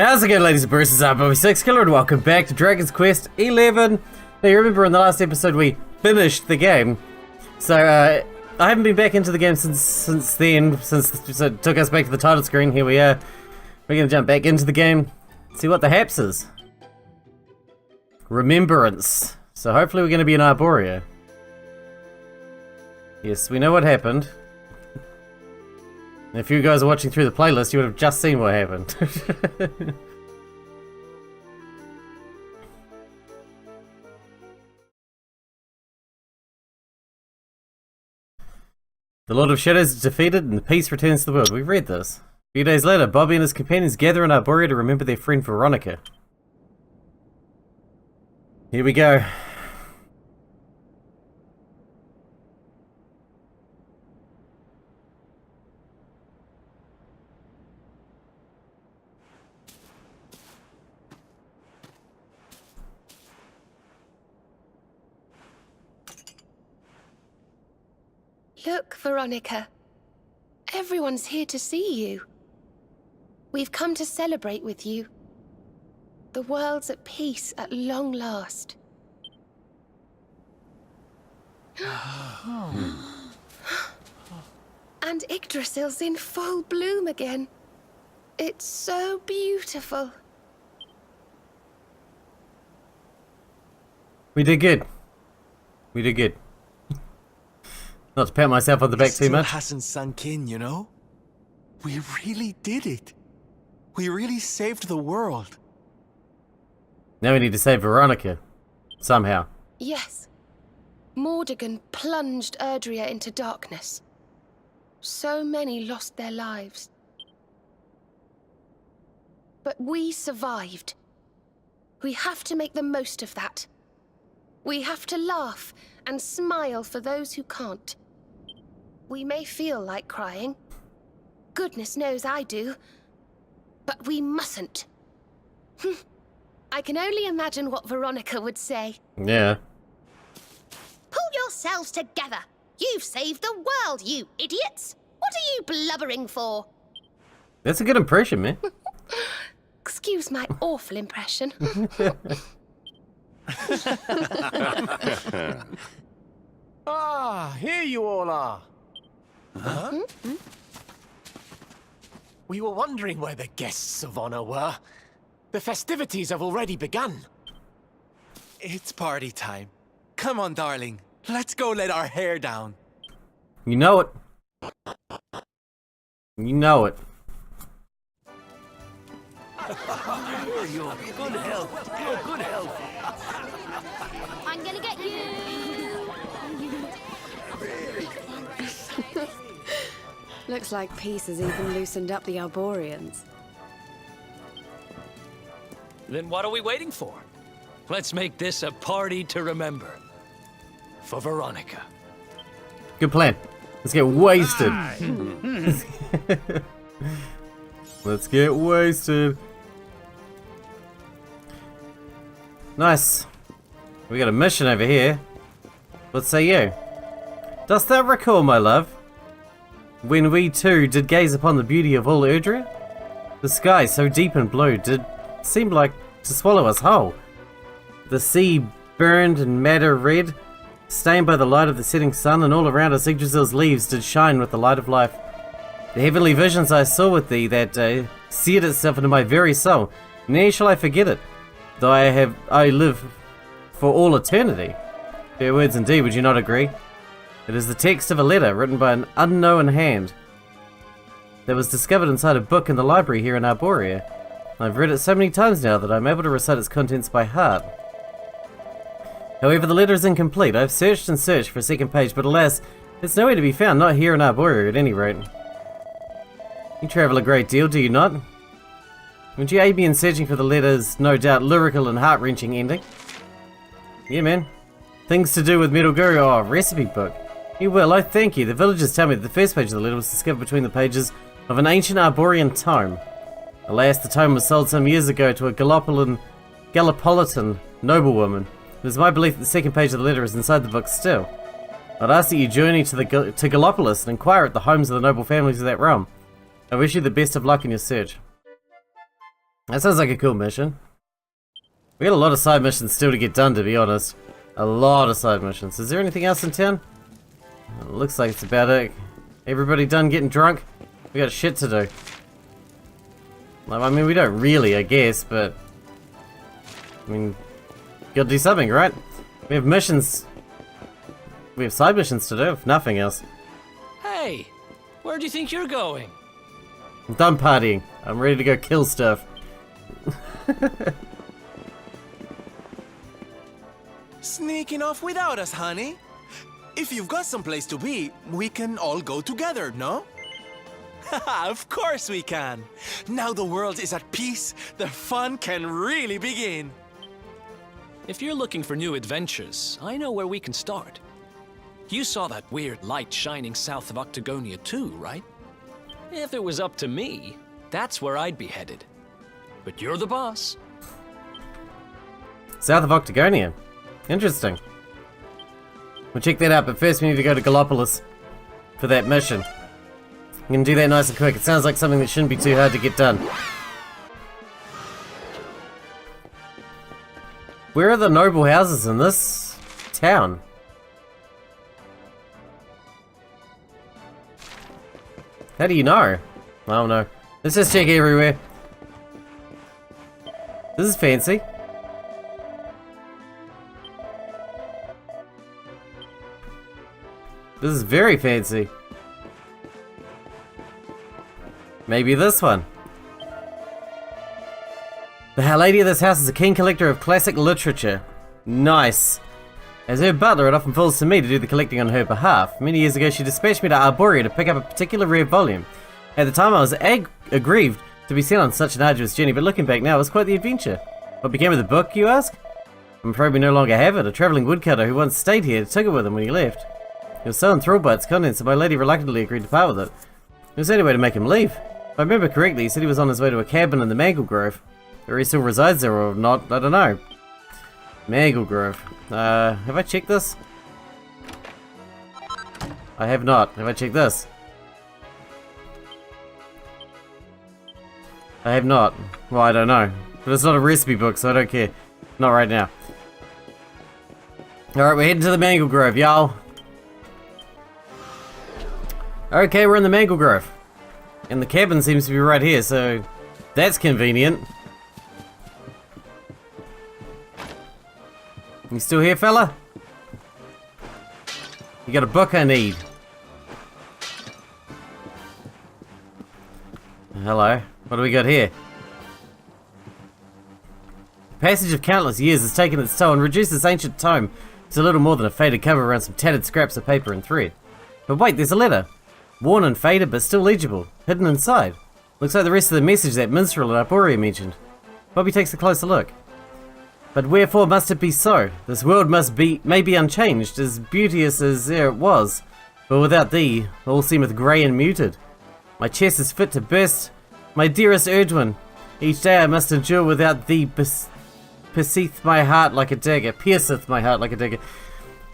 How's it going, ladies and boys? I'm Sixkilla and welcome back to Dragon's Quest 11. Now you remember in the last episode we finished the game. So I haven't been back into the game since it took us back to the title screen. Here we are. We're going to jump back into the game, see what the haps is. Remembrance. So hopefully we're going to be in Arborea. Yes, we know what happened. If you guys are watching through the playlist, you would have just seen what happened. The Lord of Shadows is defeated and peace returns to the world. We've read this. A few days later, Bobby and his companions gather in Arborea to remember their friend Veronica. Here we go. Look, Veronica. Everyone's here to see you. We've come to celebrate with you. The world's at peace at long last. And Yggdrasil's in full bloom again. It's so beautiful. We did good. We did good. Not to pat myself on the back too much. It hasn't sunk in, you know? We really did it. We really saved the world. Now we need to save Veronica. Somehow. Yes. Mordegon plunged Erdrea into darkness. So many lost their lives. But we survived. We have to make the most of that. We have to laugh and smile for those who can't. We may feel like crying. Goodness knows I do. But we mustn't. I can only imagine what Veronica would say. Yeah. Pull yourselves together. You've saved the world, you idiots. What are you blubbering for? That's a good impression, man. Excuse my awful impression. Ah, here you all are. Huh? We were wondering where the guests of honor were. The festivities have already begun. It's party time. Come on, darling. Let's go let our hair down. You know it. You know it. You're good health. You're good health. I'm gonna get you. Looks like peace has even loosened up the Arboreans. Then what are we waiting for? Let's make this a party to remember. For Veronica. Good plan. Let's get wasted. Let's get wasted. Nice. We got a mission over here. What say you? Dost thou recall, my love, when we two did gaze upon the beauty of all Erdrea? The sky, so deep and blue, did seem like to swallow us whole. The sea burned and madder red, stained by the light of the setting sun, and all around us Yggdrasil's leaves did shine with the light of life. The heavenly visions I saw with thee that day seared itself into my very soul. Ne'er shall I forget it, though I live for all eternity. Fair words indeed, would you not agree? It is the text of a letter written by an unknown hand that was discovered inside a book in the library here in Arborea. I've read it so many times now that I'm able to recite its contents by heart. However, the letter is incomplete. I've searched and searched for a second page, but alas, it's nowhere to be found, not here in Arborea at any rate. You travel a great deal, do you not? Would you aid me in searching for the letter's no doubt lyrical and heart-wrenching ending? Yeah, man. Things to do with Metal Guru. Oh, recipe book. You will, I thank you. The villagers tell me that the first page of the letter was discovered between the pages of an ancient Arborean tome. Alas, the tome was sold some years ago to a Gallipolitan noblewoman. It is my belief that the second page of the letter is inside the book still. I'd ask that you journey to Gallipolis and inquire at the homes of the noble families of that realm. I wish you the best of luck in your search. That sounds like a cool mission. We got a lot of side missions still to get done, to be honest. A lot of side missions. Is there anything else in town? It looks like it's about it. Everybody done getting drunk? We got shit to do. Like, I mean, we don't really, I guess, but... I mean, gotta do something, right? We have missions... We have side missions to do, if nothing else. Hey, where do you think you're going? I'm done partying. I'm ready to go kill stuff. Sneaking off without us, honey? If you've got someplace to be, we can all go together, no? Of course we can! Now the world is at peace, the fun can really begin! If you're looking for new adventures, I know where we can start. You saw that weird light shining south of Octagonia too, right? If it was up to me, that's where I'd be headed. But you're the boss. South of Octagonia. Interesting. We'll check that out, but first we need to go to Gallopolis for that mission. I'm gonna do that nice and quick. It sounds like something that shouldn't be too hard to get done. Where are the noble houses in this town? How do you know? I don't know. Let's just check everywhere. This is fancy. This is very fancy. Maybe this one. The lady of this house is a keen collector of classic literature. Nice. As her butler, it often falls to me to do the collecting on her behalf. Many years ago, she dispatched me to Arboria to pick up a particular rare volume. At the time, I was aggrieved to be sent on such an arduous journey, but looking back now, it was quite the adventure. What became of the book, you ask? I'm afraid we no longer have it. A travelling woodcutter who once stayed here took it with him when he left. He was so enthralled by its contents that my lady reluctantly agreed to part with it. It was the only way to make him leave. If I remember correctly, he said he was on his way to a cabin in the Mangle Grove. Whether he still resides there or not, I don't know. Mangle Grove. Have I checked this? I have not. Have I checked this? I have not. Well, I don't know. But it's not a recipe book, so I don't care. Not right now. Alright, we're heading to the Mangle Grove, y'all. Okay, we're in the Mangle Grove. And the cabin seems to be right here, so that's convenient. You still here, fella? You got a book I need. Hello. What do we got here? The passage of countless years has taken its toll and reduced this ancient tome to little more than a faded cover around some tattered scraps of paper and thread. But wait, there's a letter. Worn and faded, but still legible. Hidden inside. Looks like the rest of the message that minstrel at Arboria mentioned. Bobby takes a closer look. But wherefore must it be so? This world may be unchanged, as beauteous as ere it was, but without thee, all seemeth grey and muted. My chest is fit to burst, my dearest Erdwin. Each day I must endure without thee, pierceth my heart like a dagger.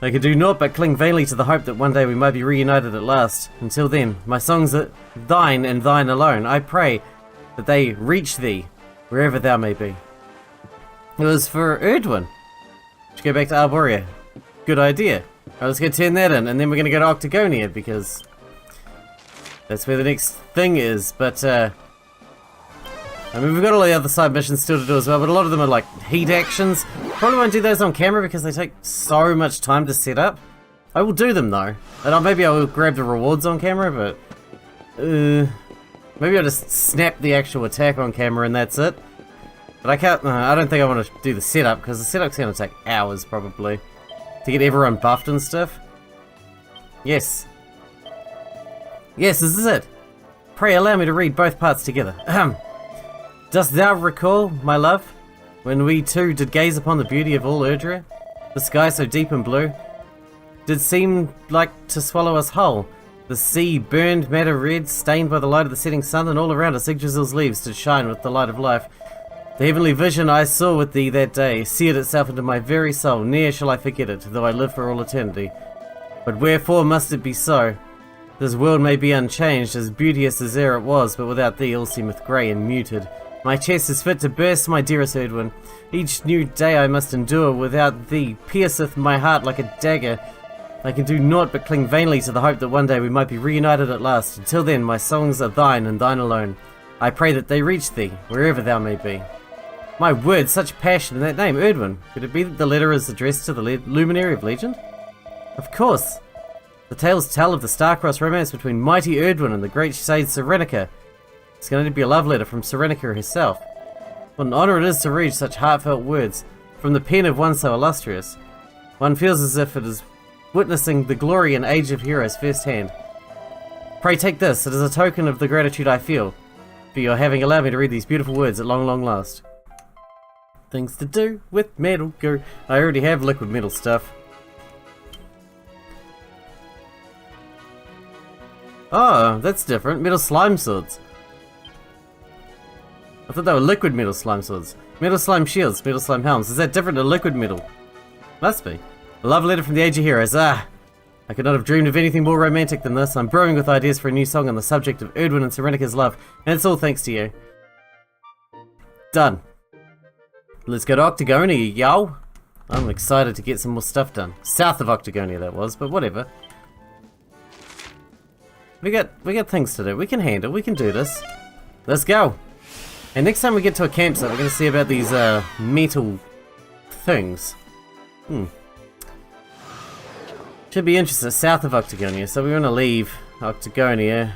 I can do naught but cling vainly to the hope that one day we might be reunited at last. Until then, my songs are thine and thine alone. I pray that they reach thee, wherever thou may be. It was for Erdwin. Should go back to Arboria. Good idea. Alright, let's go turn that in, and then we're gonna go to Octagonia, because that's where the next thing is, but I mean, we've got all the other side missions still to do as well, but a lot of them are like heat actions. Probably won't do those on camera because they take so much time to set up. I will do them though, and maybe I will grab the rewards on camera, but maybe I'll just snap the actual attack on camera and that's it. But I can't, I don't think I want to do the setup, because the setup's going to take hours, probably, to get everyone buffed and stuff. Yes. Yes, this is it. Pray allow me to read both parts together. Dost thou recall, my love, when we two did gaze upon the beauty of all Erdrea? The sky so deep and blue did seem like to swallow us whole. The sea burned madder red, stained by the light of the setting sun, and all around us Yggdrasil's leaves did shine with the light of life. The heavenly vision I saw with thee that day seared itself into my very soul. Ne'er shall I forget it, though I live for all eternity. But wherefore must it be so? This world may be unchanged, as beauteous as ere it was, but without thee all seemeth grey and muted. My chest is fit to burst, my dearest Erdwin. Each new day I must endure without thee pierceth my heart like a dagger. I can do naught but cling vainly to the hope that one day we might be reunited at last. Until then, my songs are thine and thine alone. I pray that they reach thee, wherever thou may be. My word, such passion in that name, Erdwin. Could it be that the letter is addressed to the luminary of legend? Of course. The tales tell of the star-crossed romance between mighty Erdwin and the great sage Serenica. It's going to be a love letter from Serenica herself. What an honor it is to read such heartfelt words from the pen of one so illustrious. One feels as if it is witnessing the glory and age of heroes firsthand. Pray take this, it is a token of the gratitude I feel for your having allowed me to read these beautiful words at long, long last. Things to do with metal gear. I already have liquid metal stuff. Oh, that's different. Metal slime swords. I thought they were liquid metal slime swords. Metal slime shields, metal slime helms. Is that different to liquid metal? Must be. A love letter from the Age of Heroes. Ah! I could not have dreamed of anything more romantic than this. I'm brewing with ideas for a new song on the subject of Erdwin and Serenica's love. And it's all thanks to you. Done. Let's go to Octagonia, yo! I'm excited to get some more stuff done. South of Octagonia, that was, but whatever. We got things to do. We can handle. We can do this. Let's go. And next time we get to a campsite, we're going to see about these metal things. Should be interesting. South of Octagonia. So we want to leave Octagonia.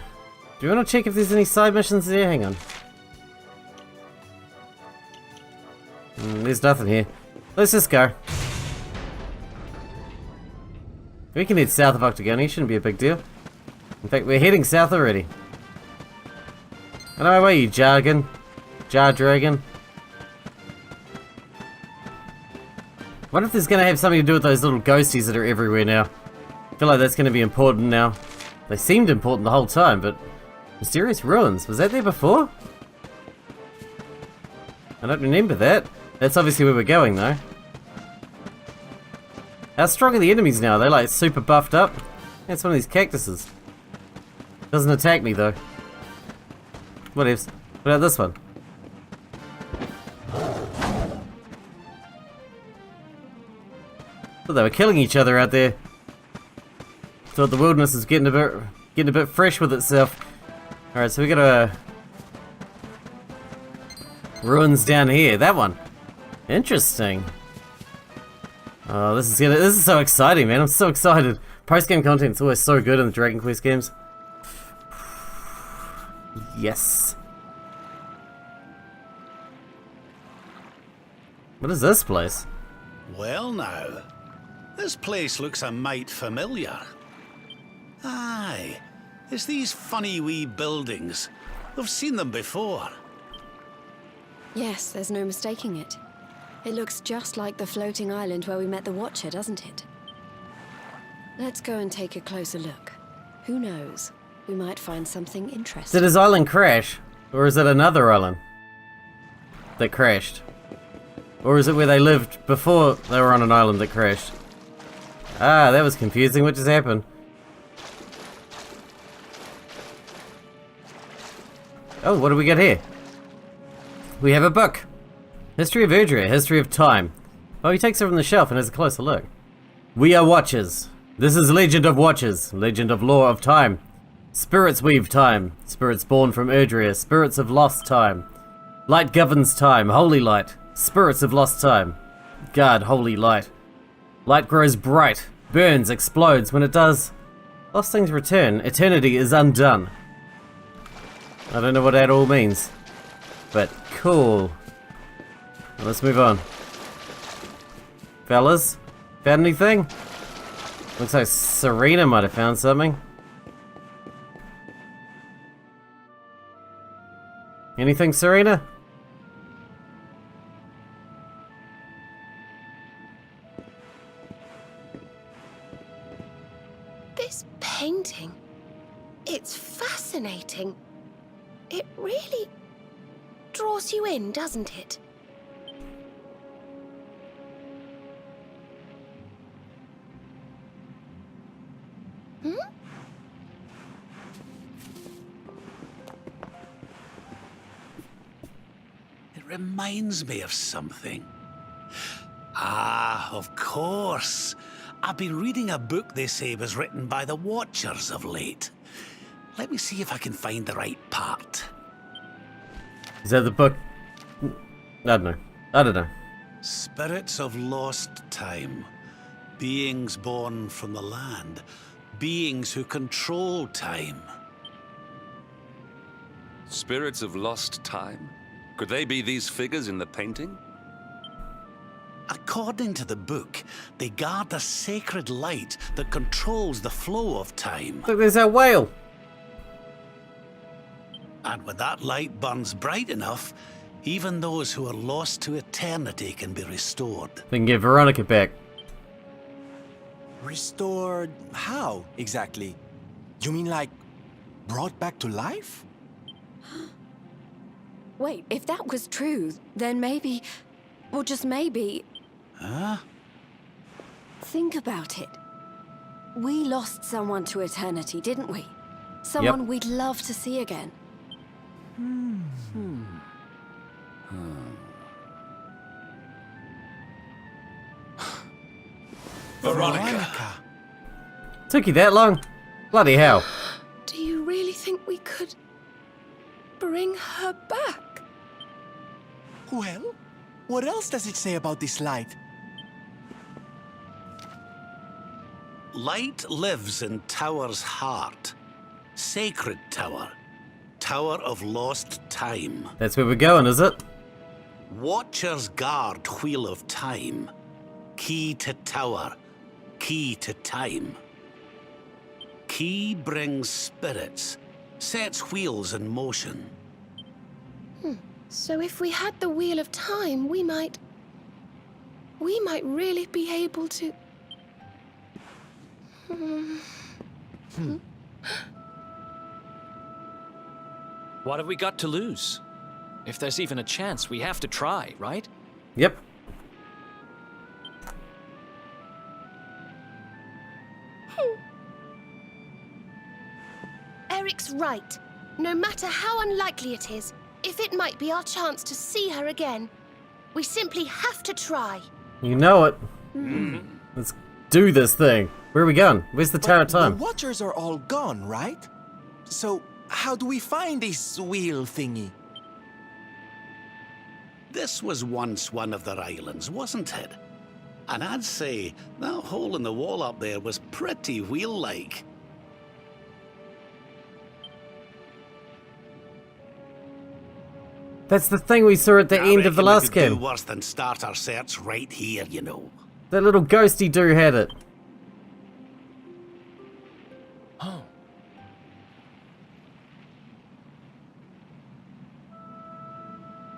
Do you want to check if there's any side missions there? Hang on. There's nothing here. Let's just go. We can head south of Octagonia. Shouldn't be a big deal. In fact, we're heading south already. I know where you, Jargon. Jar Dragon. What if there's going to have something to do with those little ghosties that are everywhere now? I feel like that's going to be important now. They seemed important the whole time, but... Mysterious ruins. Was that there before? I don't remember that. That's obviously where we're going, though. How strong are the enemies now? Are they like super buffed up? That's one of these cactuses. Doesn't attack me, though. What else? What about this one? Thought they were killing each other out there. Thought the wilderness is getting a bit fresh with itself. Alright, so we got a ruins down here. That one. Interesting. Oh, this is so exciting, man. I'm so excited. Post-game content's always so good in the Dragon Quest games. Yes. What is this place? Well now, this place looks a mite familiar. Aye, it's these funny wee buildings. We've seen them before. Yes, there's no mistaking it. It looks just like the floating island where we met the Watcher, doesn't it? Let's go and take a closer look. Who knows? We might find something interesting. Did his island crash? Or is it another island that crashed? Or is it where they lived before they were on an island that crashed? Ah, that was confusing. What just happened? Oh, what do we got here? We have a book. History of Erdrea, History of Time. Oh, he takes it from the shelf and has a closer look. We are Watchers. This is Legend of Watchers, Legend of Lore of Time. Spirits weave time. Spirits born from Erdrea, spirits of lost time. Light governs time, holy light. Spirits of lost time. Guard holy light. Light grows bright, burns, explodes. When it does, lost things return. Eternity is undone. I don't know what that all means, but cool. Well, let's move on. Fellas, found anything? Looks like Serena might have found something. Anything, Serena? This painting, it's fascinating. It really draws you in, doesn't it? reminds me of something. Ah, of course. I've been reading a book they say was written by the Watchers of late. Let me see if I can find the right part. Is that the book? I don't know. Spirits of lost time. Beings born from the land. Beings who control time. Spirits of lost time? Could they be these figures in the painting? According to the book, they guard a sacred light that controls the flow of time. Look, there's our whale. And when that light burns bright enough, even those who are lost to eternity can be restored. We can get Veronica back. Restored how, exactly? You mean like brought back to life? Wait, if that was true, then maybe, or just maybe... Huh? Think about it. We lost someone to eternity, didn't we? Someone we'd love to see again. Veronica. Took you that long? Bloody hell. Do you really think we could bring her back? Well, what else does it say about this light? Light lives in Tower's heart. Sacred Tower. Tower of lost time. That's where we're going, is it? Watchers guard Wheel of Time. Key to Tower. Key to time. Key brings spirits. Sets wheels in motion. So if we had the Wheel of Time, we might really be able to... What have we got to lose? If there's even a chance, we have to try, right? Yep. Eric's right. No matter how unlikely it is, if it might be our chance to see her again, we simply have to try. You know it. Let's do this thing. Where are we going? Where's the Tower of The Time? Watchers are all gone, right? So, how do we find this wheel thingy? This was once one of their islands, wasn't it? And I'd say that hole in the wall up there was pretty wheel-like. That's the thing we saw at the end of the last we could do game. worse than start our search right here, you know. That little ghosty dude had it. Oh.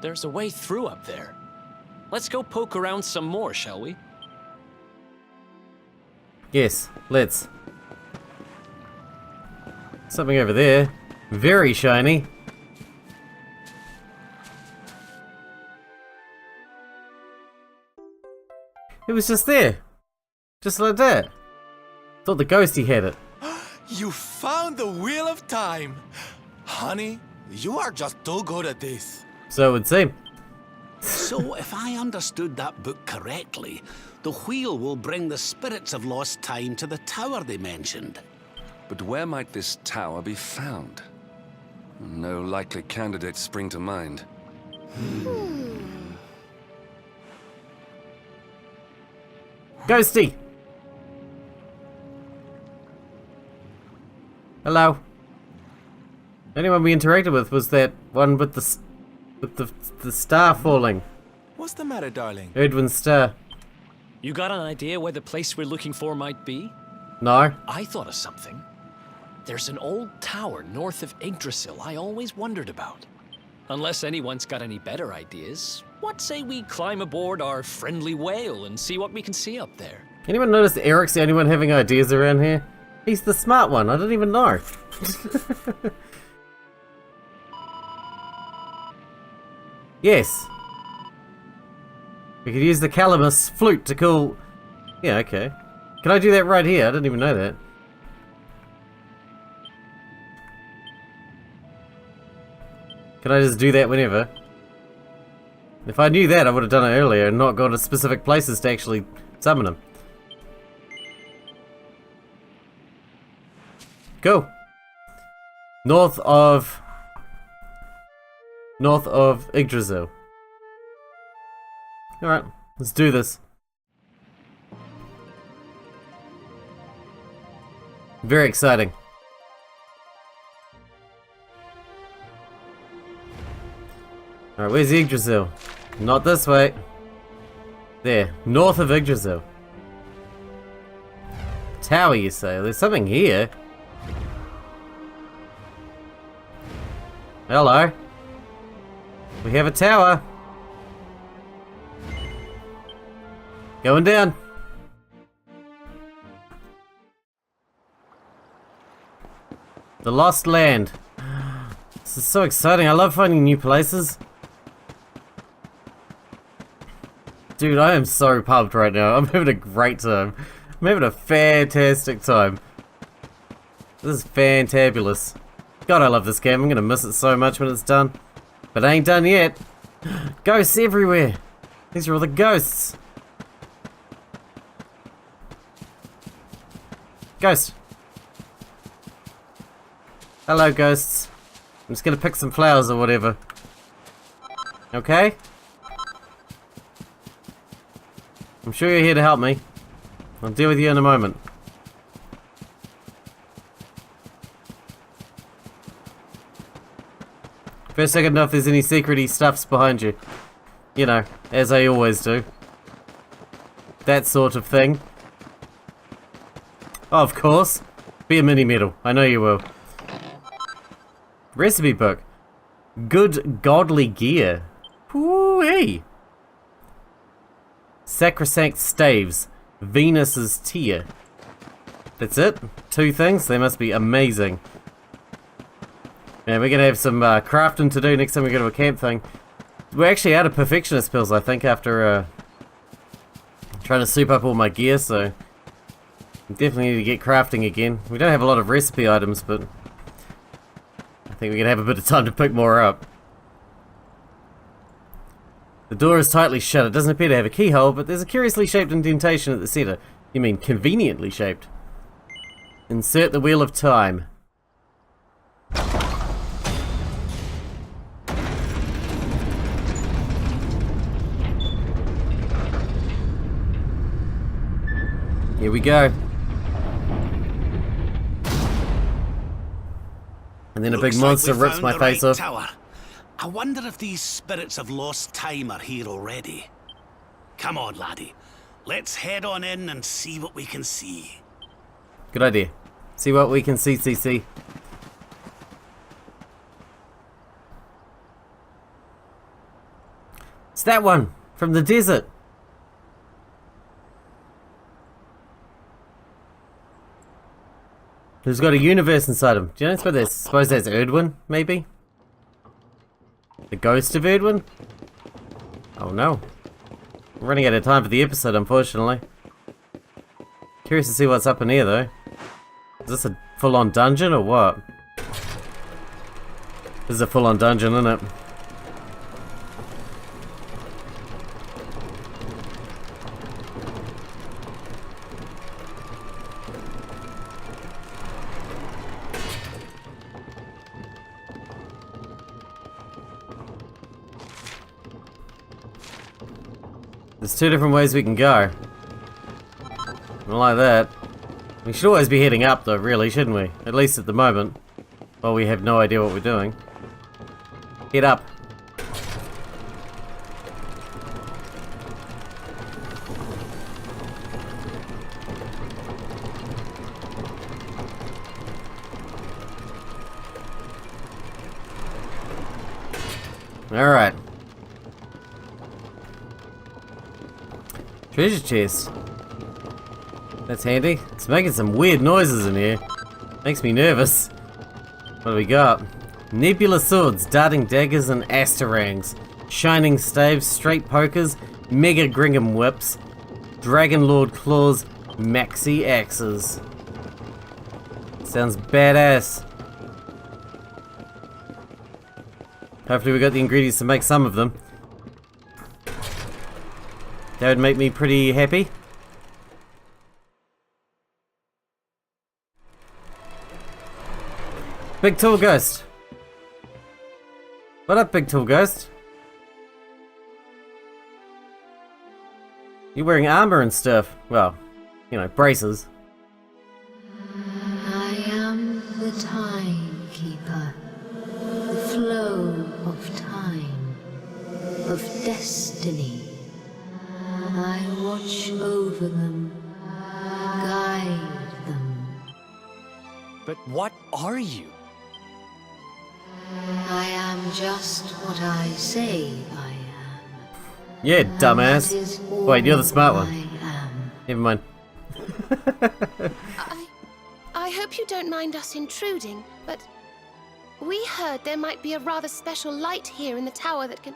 There's a way through up there. Let's go poke around some more, shall we? Yes, let's. Something over there. Very shiny. It was just there. Just like that. Thought the ghosty had it. You found the Wheel of Time! Honey, you are just too good at this. So it would seem. So, if I understood that book correctly, the wheel will bring the spirits of lost time to the tower they mentioned. But where might this tower be found? No likely candidates spring to mind. Ghosty! Hello. Anyone we interacted with was that one with the star falling. What's the matter, darling? Edwin's star. You got an idea where the place we're looking for might be? No. I thought of something. There's an old tower north of Yggdrasil I always wondered about. Unless anyone's got any better ideas, what say we climb aboard our friendly whale and see what we can see up there? Anyone notice Eric's the only one having ideas around here? He's the smart one, I didn't even know. Yes. We could use the Calamus flute to call... Yeah, okay. Can I do that right here? I didn't even know that. Can I just do that whenever? If I knew that, I would have done it earlier and not gone to specific places to actually summon him. Cool. North of Yggdrasil. Alright, let's do this. Very exciting. Alright, where's Yggdrasil? Not this way. There, north of Yggdrasil. Tower, you say? There's something here. Hello. We have a tower. Going down. The Lost Land. This is so exciting. I love finding new places. Dude, I am so pumped right now. I'm having a great time. I'm having a fantastic time. This is fantabulous. God, I love this game. I'm gonna miss it so much when it's done. But it ain't done yet. Ghosts everywhere. These are all the ghosts. Ghost. Hello, ghosts. I'm just gonna pick some flowers or whatever. Okay? I'm sure you're here to help me. I'll deal with you in a moment. First, I gotta know if there's any secret-y stuffs behind you. You know, as I always do. That sort of thing. Oh, of course. Be a mini-medal. I know you will. Recipe book. Good godly gear. Woo-wee. Sacrosanct staves. Venus's tear. That's it? 2 things? They must be amazing. Yeah, we're gonna have some crafting to do next time we go to a camp thing. We're actually out of perfectionist pills, I think, after trying to soup up all my gear, so we definitely need to get crafting again. We don't have a lot of recipe items, but I think we're gonna have a bit of time to pick more up. The door is tightly shut. It doesn't appear to have a keyhole, but there's a curiously shaped indentation at the center. You mean conveniently shaped? Insert the wheel of time. Here we go. And then a big monster rips my face off. Tower. I wonder if these spirits of lost time are here already. Come on, laddie. Let's head on in and see what we can see. Good idea. See what we can see. It's that one from the desert. Who's got a universe inside him? Do you know what this? Suppose that's Erdwin, maybe? The ghost of Erdwin? Oh no. We're running out of time for the episode, unfortunately. Curious to see what's up in here, though. Is this a full-on dungeon, or what? This is a full-on dungeon, isn't it? There's 2 different ways we can go. I don't like that. We should always be heading up though, really, shouldn't we? At least at the moment. Well, we have no idea what we're doing. Head up. Alright. Treasure chest. That's handy. It's making some weird noises in here. Makes me nervous. What do we got? Nebula swords, darting daggers, and asterangs. Shining staves, straight pokers, mega Gringham whips, Dragon Lord claws, maxi axes. Sounds badass. Hopefully we got the ingredients to make some of them. That would make me pretty happy. Big tall ghost. What up, big tall ghost? You're wearing armor and stuff. Well, you know, braces. I am the Timekeeper, the flow of time, of destiny. I watch over them, guide them. But what are you? I am just what I say I am. Yeah, And dumbass. that is all Wait, you're the smart one. I am. Never mind. I hope you don't mind us intruding, but we heard there might be a rather special light here in the tower that can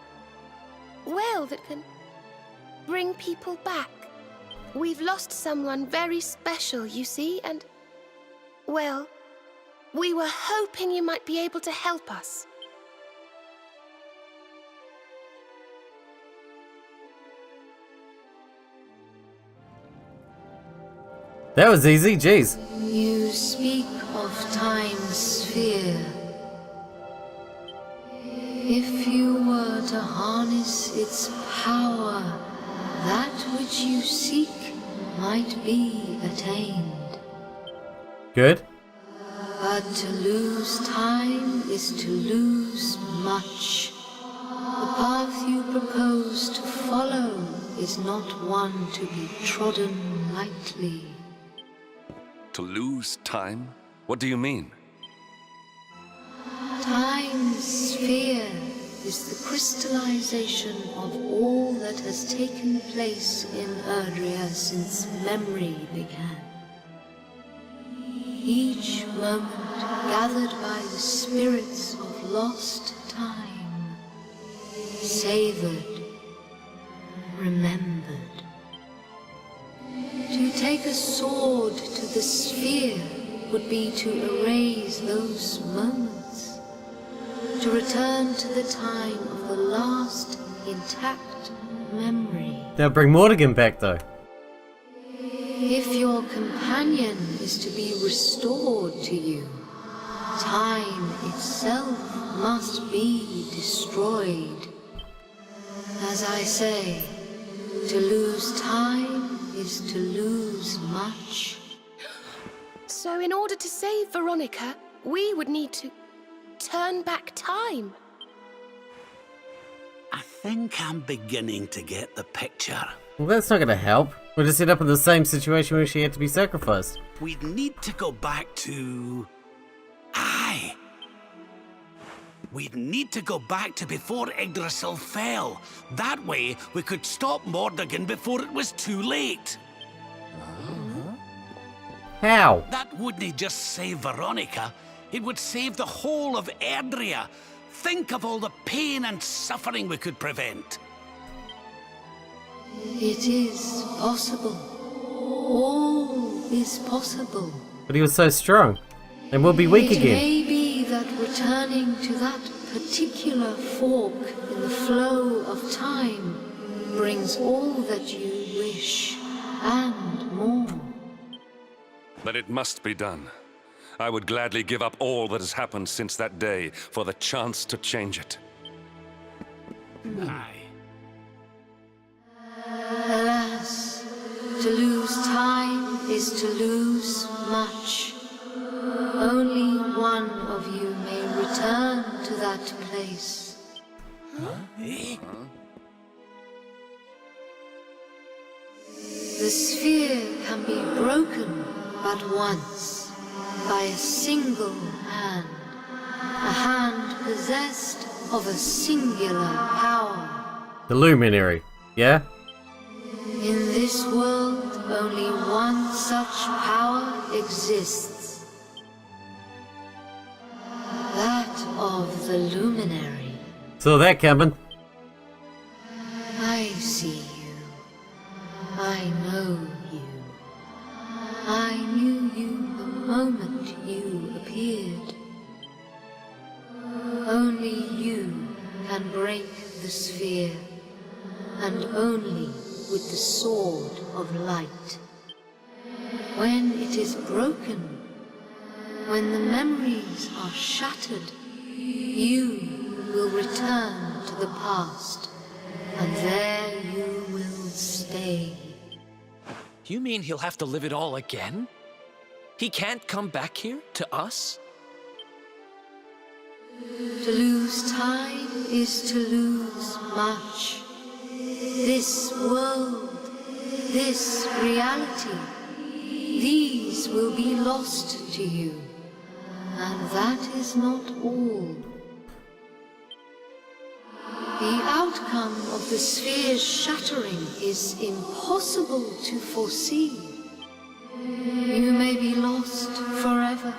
bring people back. We've lost someone very special, you see, and, well, we were hoping you might be able to help us. That was easy, jeez. You speak of time's sphere. If you were to harness its power, that which you seek might be attained. Good. But to lose time is to lose much. The path you propose to follow is not one to be trodden lightly. To lose time? What do you mean? Time's sphere is the crystallization of all that has taken place in Erdrea since memory began. Each moment gathered by the spirits of lost time, savored, remembered. To take a sword to the sphere would be to erase those moments, to return to the time of the last intact memory. They'll bring Mortigan back though. If your companion is to be restored to you, time itself must be destroyed. As I say, to lose time is to lose much. So in order to save Veronica, we would need to turn back time. I think I'm beginning to get the picture. Well, that's not gonna help. We'll just end up in the same situation where she had to be sacrificed. We'd need to go back to... Aye! We'd need to go back to before Yggdrasil fell. That way, we could stop Mordigan before it was too late. How? That wouldn't just save Veronica. It would save the whole of Erdrea. Think of all the pain and suffering we could prevent. It is possible. All is possible. But he was so strong. And we'll be weak It again. may be that returning to that particular fork in the flow of time brings all that you wish and more. But it must be done. I would gladly give up all that has happened since that day for the chance to change it. Aye. Alas, to lose time is to lose much. Only one of you may return to that place. The sphere can be broken but once, by a single hand. A hand possessed of a singular power. The Luminary, yeah? In this world, only one such power exists. That of the Luminary. Saw that coming. I see you. I know you. I knew you the moment you appeared. Only you can break the sphere, and only with the sword of light. When it is broken, when the memories are shattered, you will return to the past, and there you will stay. You mean he'll have to live it all again? He can't come back here, to us? To lose time is to lose much. This world, this reality, these will be lost to you. And that is not all. The outcome of the sphere's shattering is impossible to foresee. You may be lost forever,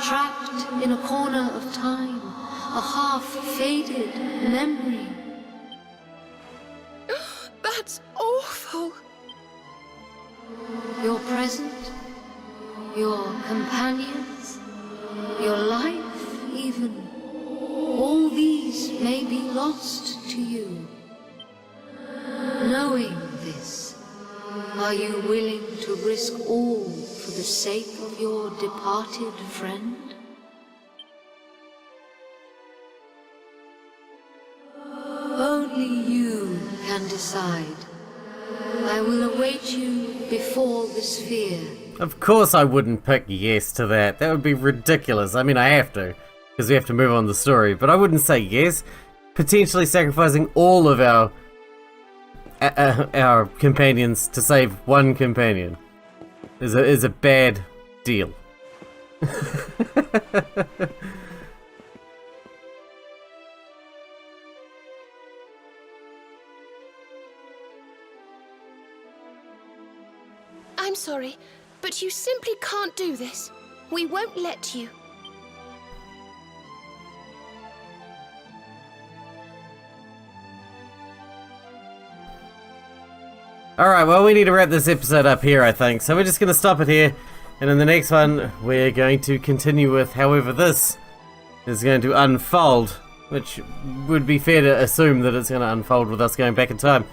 trapped in a corner of time, a half-faded memory. That's awful. Your present, your companions, your life even, all these may be lost to you. Knowing this, are you willing to risk all for the sake of your departed friend? Only you can decide. I will await you before the sphere. Of course I wouldn't pick yes to that. That would be ridiculous. I mean, I have to, because we have to move on the story, but I wouldn't say yes. Potentially sacrificing all of our companions to save one companion is a bad deal. I'm sorry, but you simply can't do this. We won't let you. Alright, well, we need to wrap this episode up here, I think. So we're just going to stop it here. And in the next one, we're going to continue with however this is going to unfold. Which would be fair to assume that it's going to unfold with us going back in time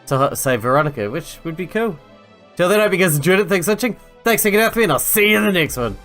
to save Veronica, which would be cool. Till then, I hope you guys enjoyed it. Thanks for watching. Thanks for hanging out with me, and I'll see you in the next one.